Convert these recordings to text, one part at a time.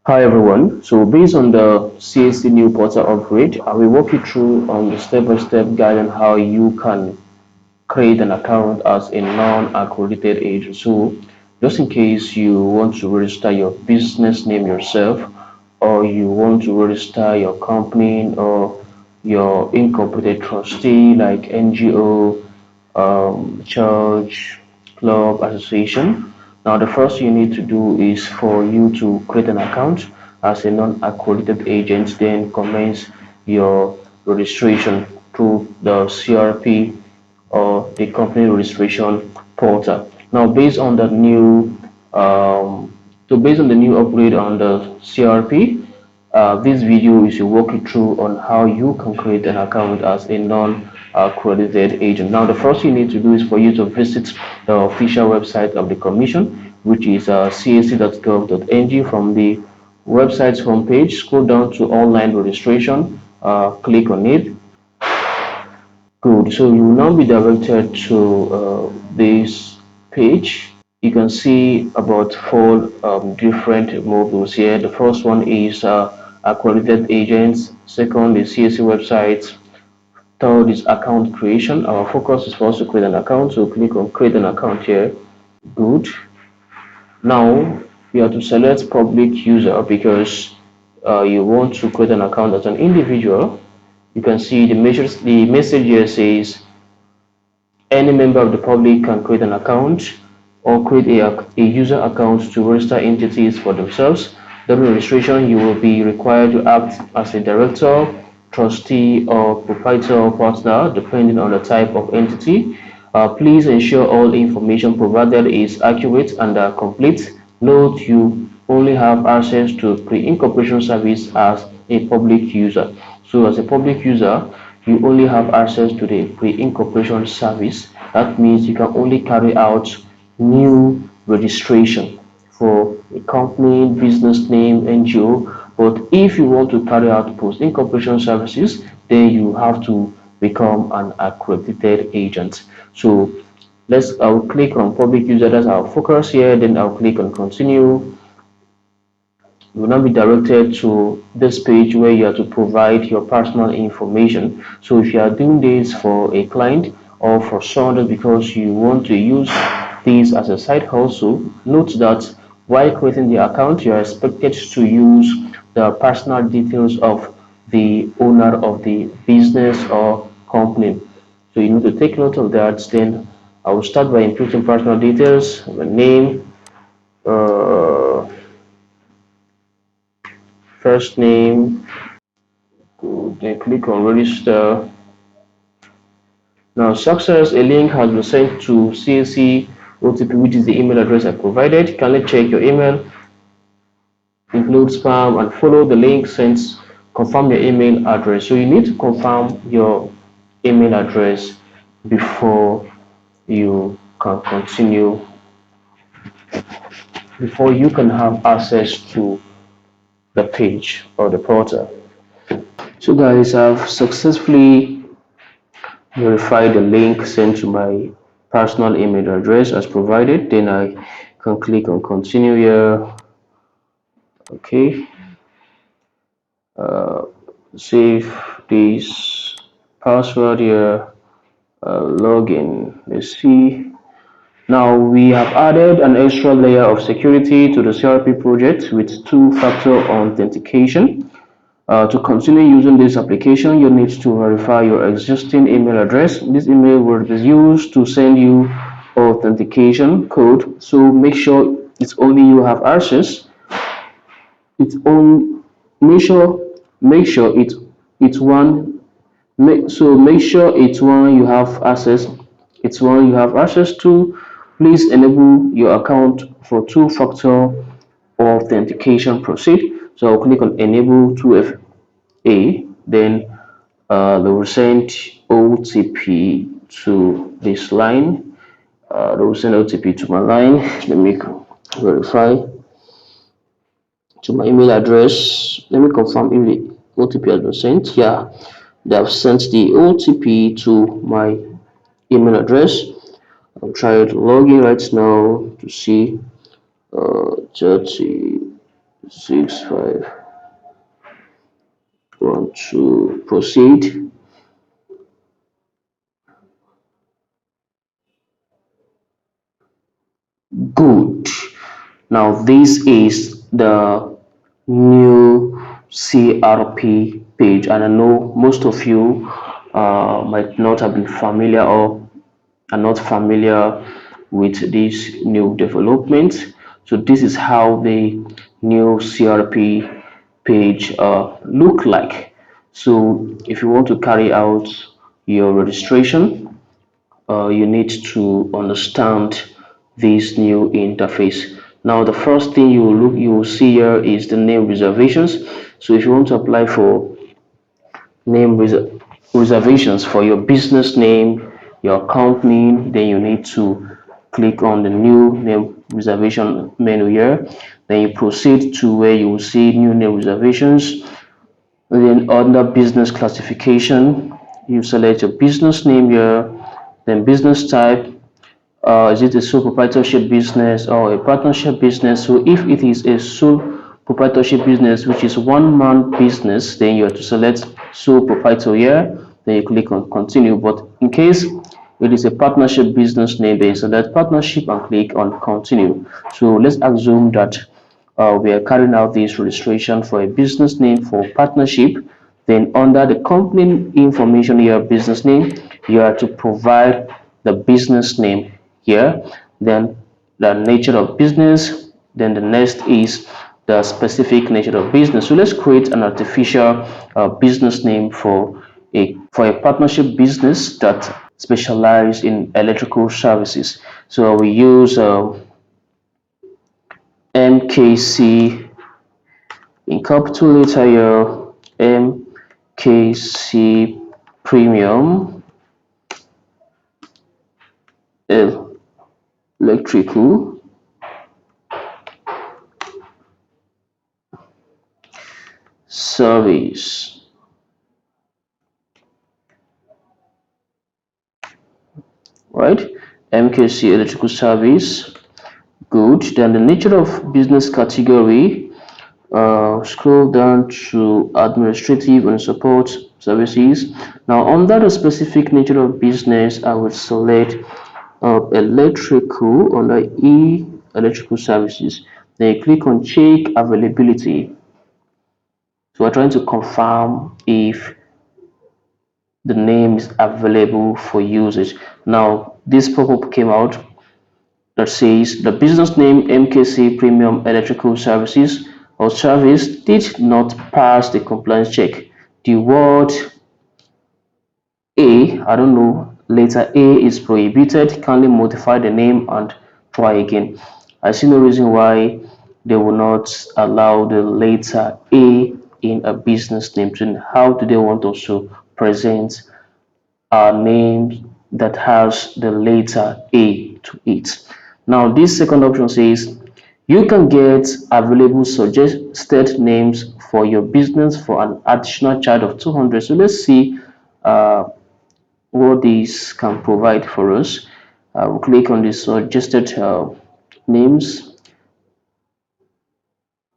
Hi everyone. So based on the CAC new portal upgrade, I will walk you through on the step-by-step guide on how you can create an account as a non-accredited agent. So just in case you want to register your business name yourself, or you want to register your company or your incorporated trustee like NGO, church, club, association. Now, the first you need to do is for you to create an account as a non-accredited agent, then commence your registration through the CRP or the company registration portal. Now, based on the new upgrade on the CRP, this video is to walk you through on how you can create an account as a non-accredited agent. Now, the first you need to do is for you to visit the official website of the commission, which is cac.gov.ng. From the website's homepage, scroll down to online registration, click on it. Good. So you will now be directed to this page. You can see about four different modules here. The first one is accredited agents. Second is CSC websites. Third is account creation. Our focus is for us to create an account. So click on create an account here. Good. Now you have to select public user because you want to create an account as an individual. You can see the message here says any member of the public can create an account or create a user account to register entities for themselves. During registration, you will be required to act as a director, trustee, or proprietor or partner, depending on the type of entity. Please ensure all information provided is accurate and complete. Note you only have access to pre-incorporation service as a public user. So as a public user, you only have access to the pre-incorporation service. That means you can only carry out new registration for a company, business name, NGO. But if you want to carry out post-incorporation services, then you have to become an accredited agent. So I'll click on public user, that's our focus here, then I'll click on continue. You will now be directed to this page where you have to provide your personal information. So if you are doing this for a client or for someone because you want to use this as a side hustle, note that while creating the account, you are expected to use the personal details of the owner of the business or company. So you need to take note of that. Then I will start by inputting personal details, my name, uh, first name. Good. Then click on register. Now, success, a link has been sent to CAC OTP, which is the email address I provided. Kindly check your email, include spam, and follow the link sent. Confirm your email address. So you need to confirm your email address before you can continue, before you can have access to the page or the portal. So guys, I've successfully verify the link sent to my personal email address as provided. Then I can click on continue here. Okay, uh, save this password here, login. Let's see. Now we have added an extra layer of security to the CRP project with two-factor authentication. To continue using this application, you need to verify your existing email address. This email will be used to send you authentication code. So make sure it's only you have access. It's on. Make sure it's one. Make sure it's one you have access. It's one you have access to. Please enable your account for two-factor authentication. Proceed. So I'll click on enable 2FA. Then they will send OTP to this line. They will send OTP to my line. Let me verify to my email address. Let me confirm if the OTP has been sent. Yeah, they have sent the OTP to my email address. I'm trying to log in right now to see 30. 6512 to proceed. Good. Now this is the new CRP page, and I know most of you might not have been familiar or are not familiar with these new developments. So this is how the new CRP page look like. So if you want to carry out your registration, you need to understand this new interface. Now, the first thing you will see here is the name reservations. So, if you want to apply for name reservations for your business name, your company, then you need to click on the new name reservation menu here. Then you proceed to where you will see new name reservations. And then under business classification, you select your business name here, then business type, is it a sole proprietorship business or a partnership business? So if it is a sole proprietorship business, which is one man business, then you have to select sole proprietor here, then you click on continue. But in case it is a partnership business name, then you select partnership and click on continue. So let's assume that we are carrying out this registration for a business name for partnership. Then under the company information here, business name, you are to provide the business name here, then the nature of business, then the next is the specific nature of business. So let's create an artificial business name for a partnership business that specialize in electrical services. So we use MKC in capital letter here, MKC Premium Electrical Service, right? MKC Electrical Service, good. Then the nature of business category, scroll down to administrative and support services. Now, under the specific nature of business, I will select electrical under E electrical services. Then you click on check availability. So we're trying to confirm if the name is available for usage. Now, this pop-up came out that says the business name MKC Premium Electrical Services or Service did not pass the compliance check. The word I don't know, letter A is prohibited. Kindly modify the name and try again. I see no reason why they will not allow the letter A in a business name. Then how do they want us to present our name that has the letter A to it? Now, this second option says you can get available suggested names for your business for an additional charge of 200. So let's see uh, what this can provide for us. We'll click on the suggested names.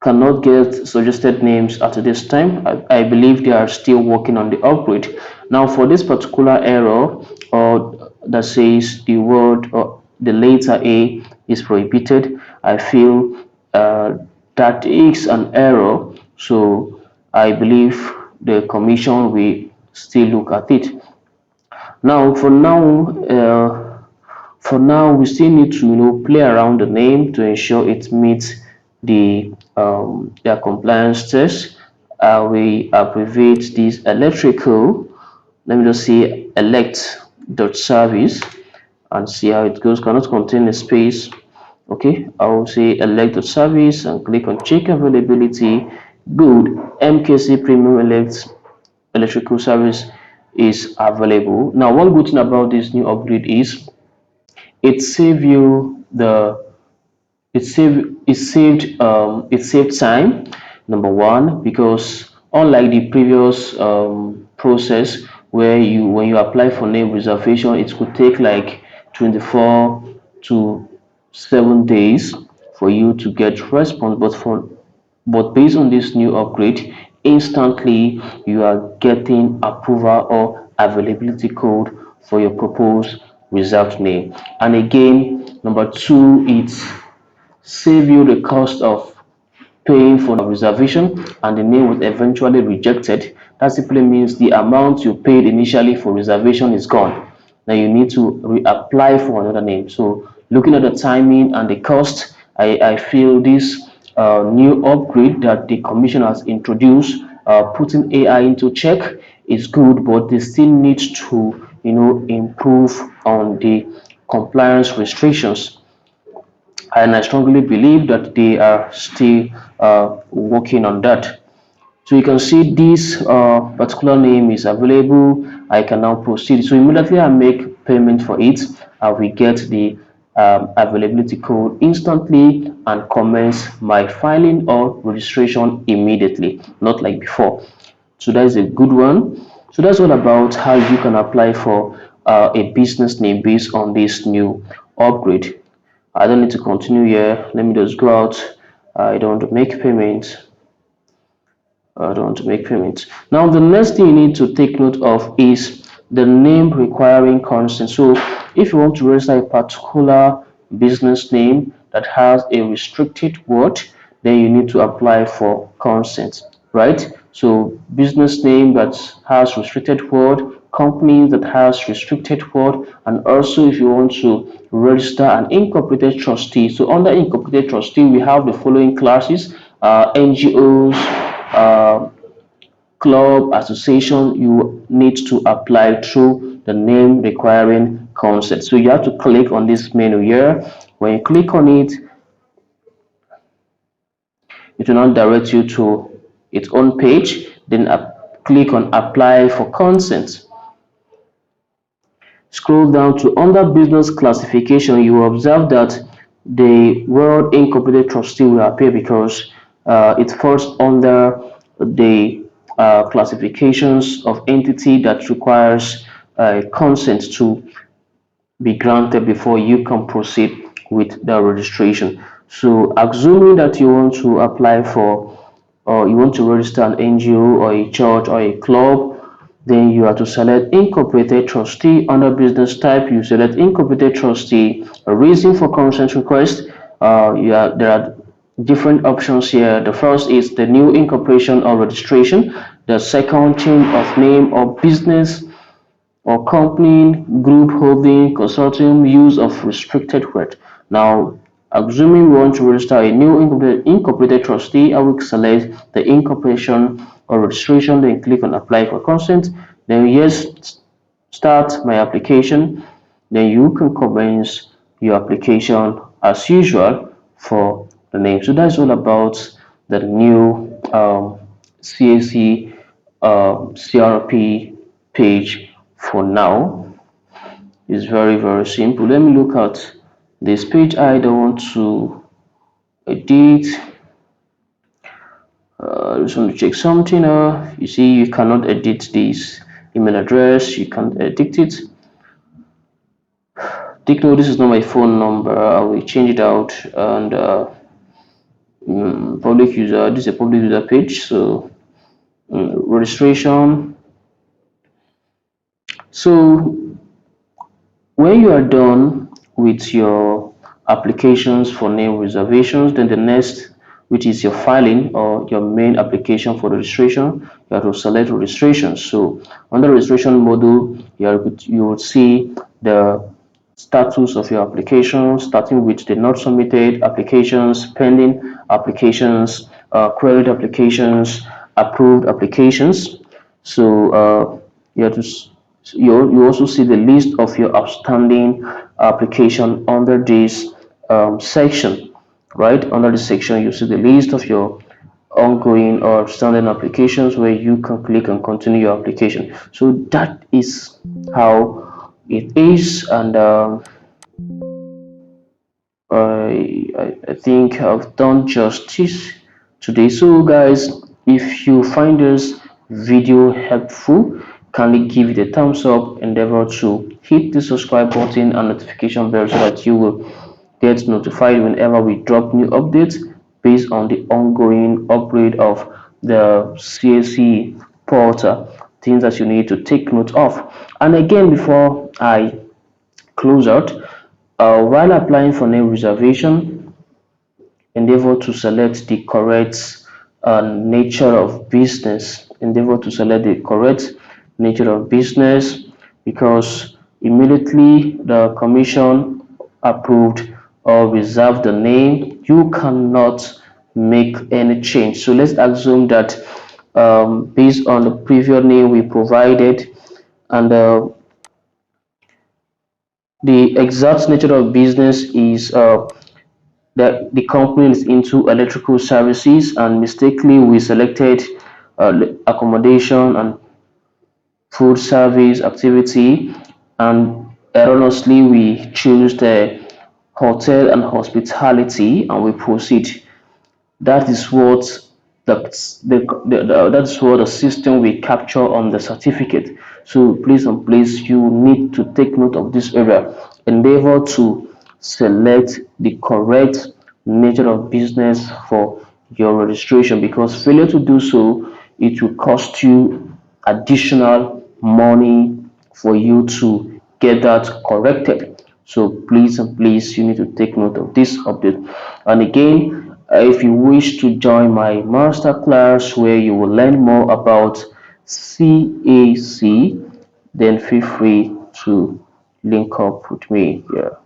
Cannot get suggested names at this time. I believe they are still working on the upgrade. Now for this particular error or that says the word or the letter A is prohibited, I feel that is an error. So I believe the commission will still look at it. Now, for now, we still need to play around the name to ensure it meets their compliance test. We abbreviate this electrical. Let me just say elect dot service and see how it goes. Cannot contain a space. Okay, I will say elect dot service and click on check availability. Good. MKC Premium electrical service is available. Now, one good thing about this new upgrade is it saved you the it saved time. Number one, because unlike the previous process where you when you apply for name reservation, it could take like 24 to 7 days for you to get response. But But based on this new upgrade, instantly you are getting approval or availability code for your proposed reserved name. And again, number two, it's save you the cost of paying for the reservation and the name was eventually rejected. That simply means the amount you paid initially for reservation is gone. Now you need to reapply for another name. So looking at the timing and the cost, I feel this new upgrade that the commission has introduced, putting AI into check, is good, but they still need to improve on the compliance restrictions, and I strongly believe that they are still working on that. So you can see this particular name is available. I can now proceed. So immediately I make payment for it, I will get the availability code instantly and commence my filing or registration immediately, not like before. So that's a good one. So that's all about how you can apply for a business name based on this new upgrade. I don't need to continue here. Let me just go out. I don't want to make payments. I don't want to make payments. Now, the next thing you need to take note of is the name requiring consent. So, if you want to register a particular business name that has a restricted word, then you need to apply for consent, right? So, business name that has restricted word, company that has restricted word, and also if you want to register an incorporated trustee. So, under incorporated trustee, we have the following classes: NGOs, uh, club, association. You need to apply through the name requiring consent. So you have to click on this menu here. When you click on it, it will now direct you to its own page. Then click on apply for consent. Scroll down to under business classification, you will observe that the word incorporated trustee will appear because it falls under the classifications of entity that requires consent to be granted before you can proceed with the registration. So assuming that you want to apply for, or you want to register an NGO or a church or a club, then you have to select incorporated trustee. Under business type, you select incorporated trustee. A reason for consent request, there are different options here. The first is the new incorporation or registration. The second, change of name or business or company, group, holding, consortium, use of restricted word. Now, assuming we want to register a new incorporated trustee, I will select the incorporation or registration, then click on apply for consent. Then yes, start my application. Then you can commence your application as usual for the name. So that's all about the new CAC CRP page for now. It's very, very simple. Let me look at this page. I don't want to edit. I just want to check something. You see, you cannot edit this email address. You can't edit it. Take note, this is not my phone number. I will change it out. And public user. This is a public user page. So registration. So when you are done with your applications for name reservations, then the next, which is your filing or your main application for registration, you have to select registration. So under registration module, you will see the status of your application, starting with the not submitted applications, pending applications, queried applications, approved applications. So you have to you also see the list of your outstanding application under this section, right? Under this section, you see the list of your ongoing or outstanding applications where you can click and continue your application. So that is how it is, and I think I've done justice today. So guys, if you find this video helpful, kindly give it a thumbs up. Endeavor to hit the subscribe button and notification bell so that you will get notified whenever we drop new updates. based on the ongoing upgrade of the CAC portal, things that you need to take note of. And again, before I close out, while applying for name reservation, endeavor to select the correct nature of business. Endeavor to select the correct nature of business, because immediately the commission approved or reserved the name, you cannot make any change. So let's assume that based on the previous name we provided, and the exact nature of business is that the company is into electrical services, and mistakenly we selected accommodation and food service activity, and erroneously we choose the hotel and hospitality and we proceed. That is what that's what the system will capture on the certificate. So please and please, you need to take note of this area. Endeavor to select the correct nature of business for your registration, because failure to do so, it will cost you additional money for you to get that corrected. So please and please, you need to take note of this update. And again, if you wish to join my masterclass where you will learn more about CAC, then feel free to link up with me here.